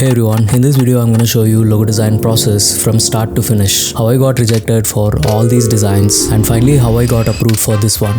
Hey everyone, in this video I'm going to show you logo design process from start to finish, how I got rejected for all these designs and finally how I got approved for this one.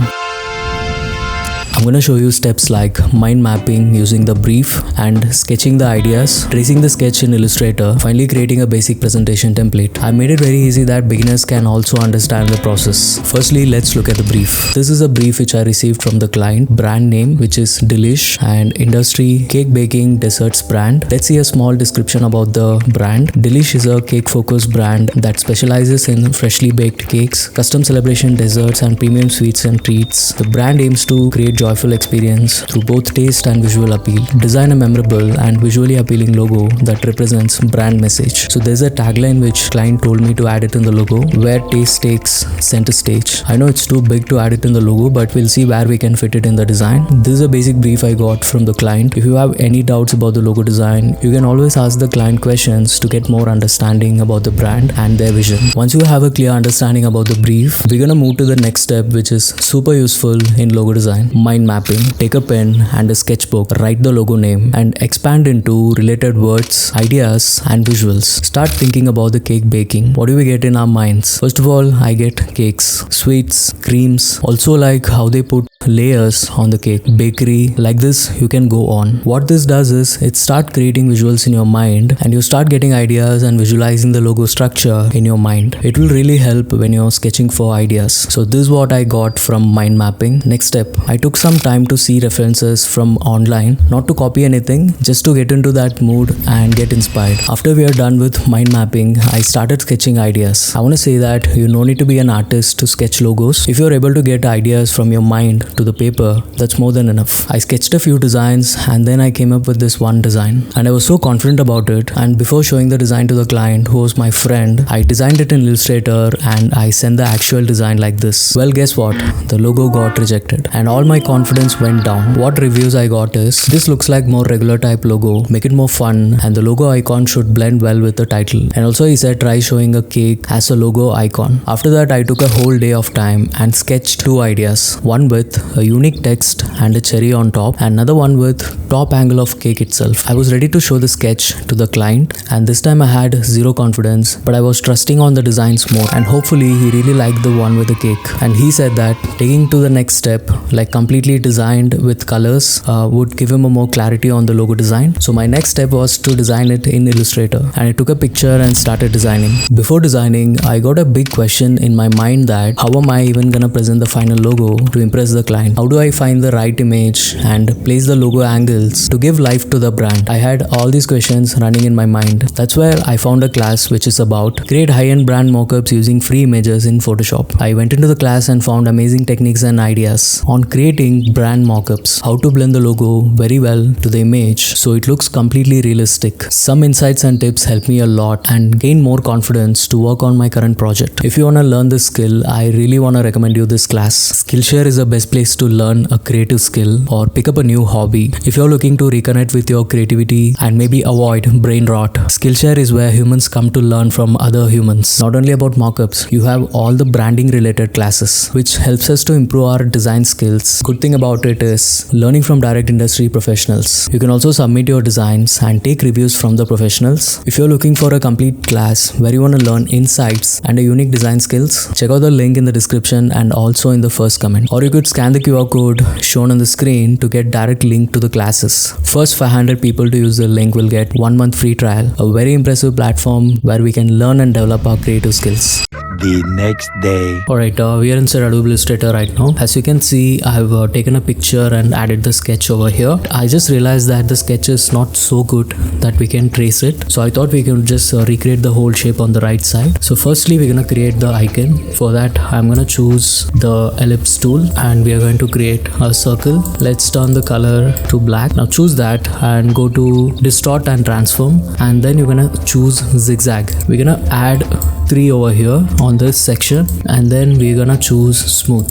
I'm going to show you steps like mind mapping using the brief and sketching the ideas, tracing the sketch in Illustrator, finally creating a basic presentation template. I made it very easy that beginners can also understand the process. Firstly, let's look at the brief. This is a brief which I received from the client, brand name which is Delish and industry cake baking desserts brand. Let's see a small description about the brand. Delish is a cake focused brand that specializes in freshly baked cakes, custom celebration desserts and premium sweets and treats. The brand aims to create joyful experience through both taste and visual appeal. Design a memorable and visually appealing logo that represents brand message. So there's a tagline which client told me to add it in the logo, where taste takes center stage. I know it's too big to add it in the logo, but we'll see where we can fit it in the design. This is a basic brief I got from the client. If you have any doubts about the logo design, you can always ask the client questions to get more understanding about the brand and their vision. Once you have a clear understanding about the brief, we're gonna move to the next step, which is super useful in logo design. Mind mapping. Take a pen and a sketchbook, write the logo name and expand into related words, ideas and visuals. Start thinking about the cake baking. What do we get in our minds? First of all, I get cakes, sweets, creams, also like how they put layers on the cake, bakery, like this you can go on. What this does is it start creating visuals in your mind and you start getting ideas and visualizing the logo structure in your mind. It will really help when you're sketching for ideas. So this is what I got from mind mapping. Next step, I took some time to see references from online, not to copy anything, just to get into that mood and get inspired. After we are done with mind mapping, I started sketching ideas. I want to say that you no need to be an artist to sketch logos. If you're able to get ideas from your mind to the paper, that's more than enough. I sketched a few designs and then I came up with this one design and I was so confident about it, and before showing the design to the client, who was my friend, I designed it in Illustrator and I sent the actual design like this. Well, guess what? The logo got rejected and all my confidence went down. What reviews I got is, this looks like more regular type logo, make it more fun and the logo icon should blend well with the title. And also he said try showing a cake as a logo icon. After that I took a whole day of time and sketched two ideas, one with a unique text and a cherry on top, and another one with top angle of cake itself. I was ready to show the sketch to the client and this time I had zero confidence, but I was trusting on the designs more and hopefully he really liked the one with the cake. And he said that taking to the next step, like completely designed with colors, would give him a more clarity on the logo design. So my next step was to design it in Illustrator and I took a picture and started designing. Before designing, I got a big question in my mind that how am I even gonna present the final logo to impress the client? How do I find the right image and place the logo angles to give life to the brand? I had all these questions running in my mind. That's where I found a class which is about create high-end brand mockups using free images in Photoshop. I went into the class and found amazing techniques and ideas on creating brand mockups, how to blend the logo very well to the image so it looks completely realistic. Some insights and tips helped me a lot and gain more confidence to work on my current project. If you want to learn this skill, I really want to recommend you this class. Skillshare is the best place to learn a creative skill or pick up a new hobby. If you're looking to reconnect with your creativity and maybe avoid brain rot, Skillshare is where humans come to learn from other humans. Not only about mockups, you have all the branding related classes which helps us to improve our design skills. Good thing about it is learning from direct industry professionals. You can also submit your designs and take reviews from the professionals. If you're looking for a complete class where you want to learn insights and a unique design skills, check out the link in the description and also in the first comment. Or you could scan the QR code shown on the screen to get direct link to the classes. First 500 people to use the link will get 1 month free trial. A very impressive platform where we can learn and develop our creative skills. The next day. Alright, we are inside Adobe Illustrator right now. As you can see, I have taken a picture and added the sketch over here. I just realized that the sketch is not so good that we can trace it. So I thought we can just recreate the whole shape on the right side. So firstly, we're gonna create the icon. For that, I'm gonna choose the ellipse tool and we are going to create a circle. Let's turn the color to black. Now choose that and go to distort and transform, and then you're gonna choose zigzag. We're gonna add 3 over here on this section and then we're gonna choose smooth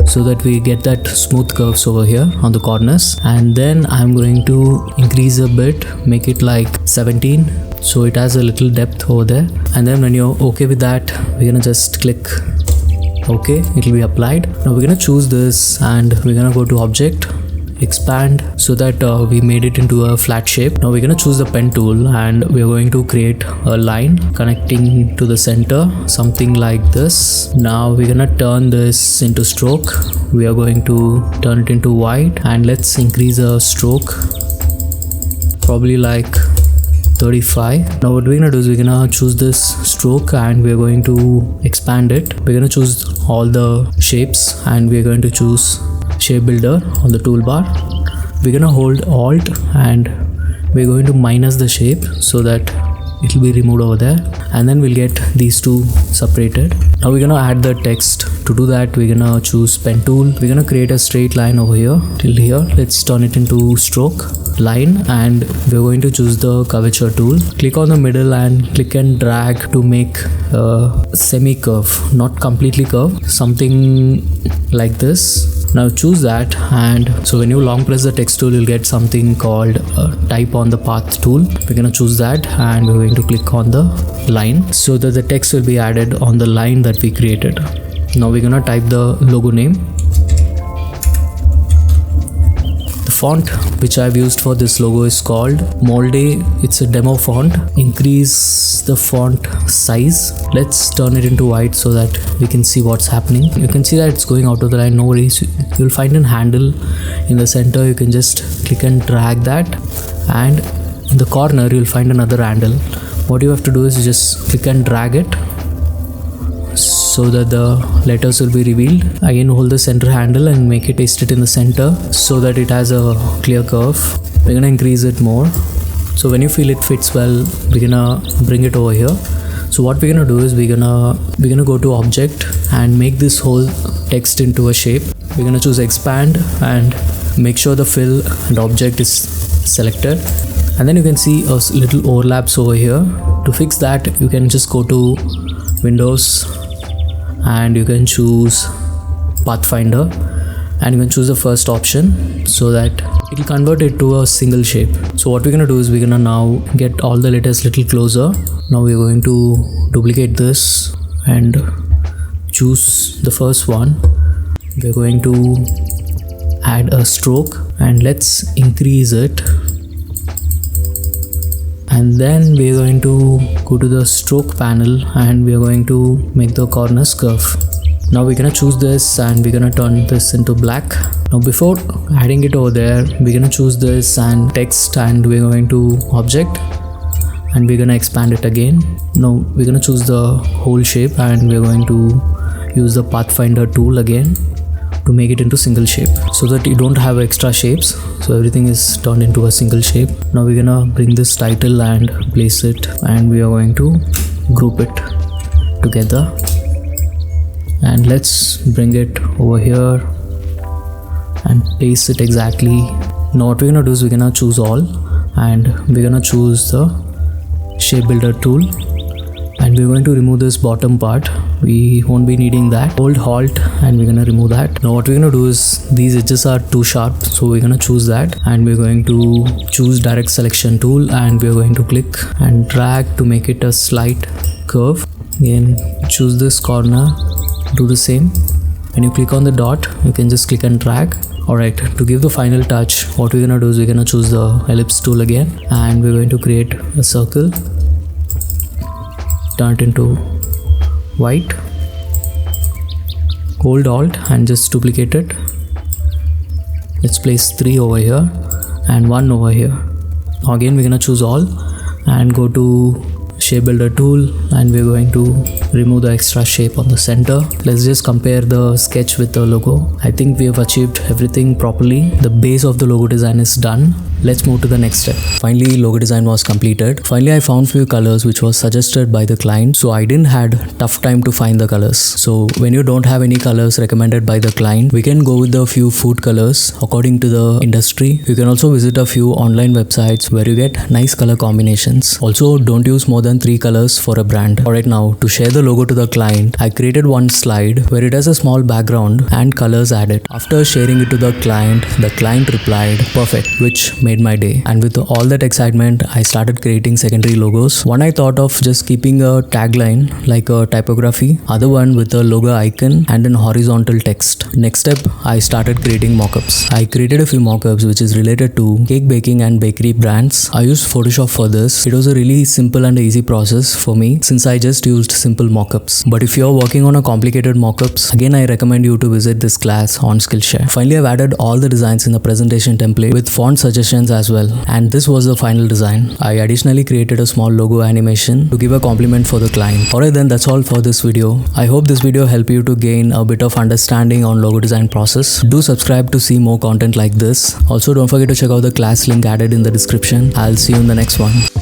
so that we get that smooth curves over here on the corners. And then I'm going to increase a bit, make it like 17 so it has a little depth over there. And then when you're okay with that, we're gonna just click OK, it will be applied. Now we're gonna choose this and we're gonna go to object, expand so that we made it into a flat shape. Now we're gonna choose the pen tool and we're going to create a line connecting to the center, something like this. Now we're gonna turn this into stroke. We are going to turn it into white, and let's increase the stroke, probably like 35. Now what we're gonna do is we're gonna choose this stroke and we're going to expand it. We're gonna choose all the shapes and we're going to choose shape builder on the toolbar. We're gonna hold Alt and we're going to minus the shape so that it will be removed over there, and then we'll get these two separated. Now we're gonna add the text. To do that, we're gonna choose pen tool. We're gonna create a straight line over here till here. Let's turn it into stroke line, and we're going to choose the curvature tool. Click on the middle and click and drag to make a semi curve, not completely curve, something like this. Now choose that, and so when you long press the text tool, you'll get something called type on the path tool. We're gonna choose that and we're going to click on the line so that the text will be added on the line that we created. Now we're gonna type the logo name. The font which I've used for this logo is called Molde. It's a demo font. Increase the font size. Let's turn it into white so that we can see what's happening. You can see that it's going out of the line. No worries. You'll find a handle in the center. You can just click and drag that, and in the corner you'll find another handle. What you have to do is you just click and drag it so that the letters will be revealed. Again, hold the center handle and make it paste it in the center so that it has a clear curve. We're gonna increase it more. So when you feel it fits well, we're gonna bring it over here. So what we're gonna do is we're gonna go to object and make this whole text into a shape. We're gonna choose expand and make sure the fill and object is selected. And then you can see a little overlaps over here. To fix that, you can just go to Windows and you can choose Pathfinder and you can choose the first option so that it will convert it to a single shape. So what we're gonna do is we're gonna now get all the letters little closer. Now we're going to duplicate this and choose the first one. We're going to add a stroke and let's increase it. And then we are going to go to the stroke panel and we are going to make the corners curve. Now we're gonna choose this and we're gonna turn this into black. Now before adding it over there, we're gonna choose this and text and we're going to object and we're gonna expand it again. Now we're gonna choose the whole shape and we're going to use the Pathfinder tool again to make it into single shape so that you don't have extra shapes. So everything is turned into a single shape. Now we're gonna bring this title and place it and we are going to group it together. And let's bring it over here and paste it exactly. Now what we're gonna do is we're gonna choose all and we're gonna choose the shape builder tool and we're going to remove this bottom part. We won't be needing that. Hold Alt and we're gonna remove that. Now what we're gonna do is these edges are too sharp, so we're gonna choose that and we're going to choose direct selection tool and we're going to click and drag to make it a slight curve. Again, choose this corner, do the same. When you click on the dot, you can just click and drag. Alright, to give the final touch, what we're gonna do is we're gonna choose the ellipse tool again and we're going to create a circle, turn it into white, hold Alt and just duplicate it. Let's place 3 over here and 1 over here. Now again we're gonna choose all and go to shape builder tool and we're going to remove the extra shape on the center. Let's just compare the sketch with the logo. I think we have achieved everything properly. The base of the logo design is done. Let's move to the next step. Finally, logo design was completed. Finally, I found few colors which was suggested by the client, so I didn't had tough time to find the colors. So when you don't have any colors recommended by the client, we can go with the few food colors according to the industry. You can also visit a few online websites where you get nice color combinations. Also, don't use more than 3 colors for a brand. Alright, now to share the logo to the client, I created one slide where it has a small background and colors added. After sharing it to the client replied perfect, which made my day. And with all that excitement, I started creating secondary logos. One I thought of just keeping a tagline like a typography, other one with a logo icon and an horizontal text. Next step, I started creating mockups. I created a few mockups which is related to cake baking and bakery brands. I used Photoshop for this. It was a really simple and easy process for me since I just used simple mockups. But if you're working on a complicated mockups, again I recommend you to visit this class on Skillshare. Finally, I've added all the designs in the presentation template with font suggestions as well. And this was the final design. I additionally created a small logo animation to give a compliment for the client. Alright then, that's all for this video. I hope this video helped you to gain a bit of understanding on logo design process. Do subscribe to see more content like this. Also, don't forget to check out the class link added in the description. I'll see you in the next one.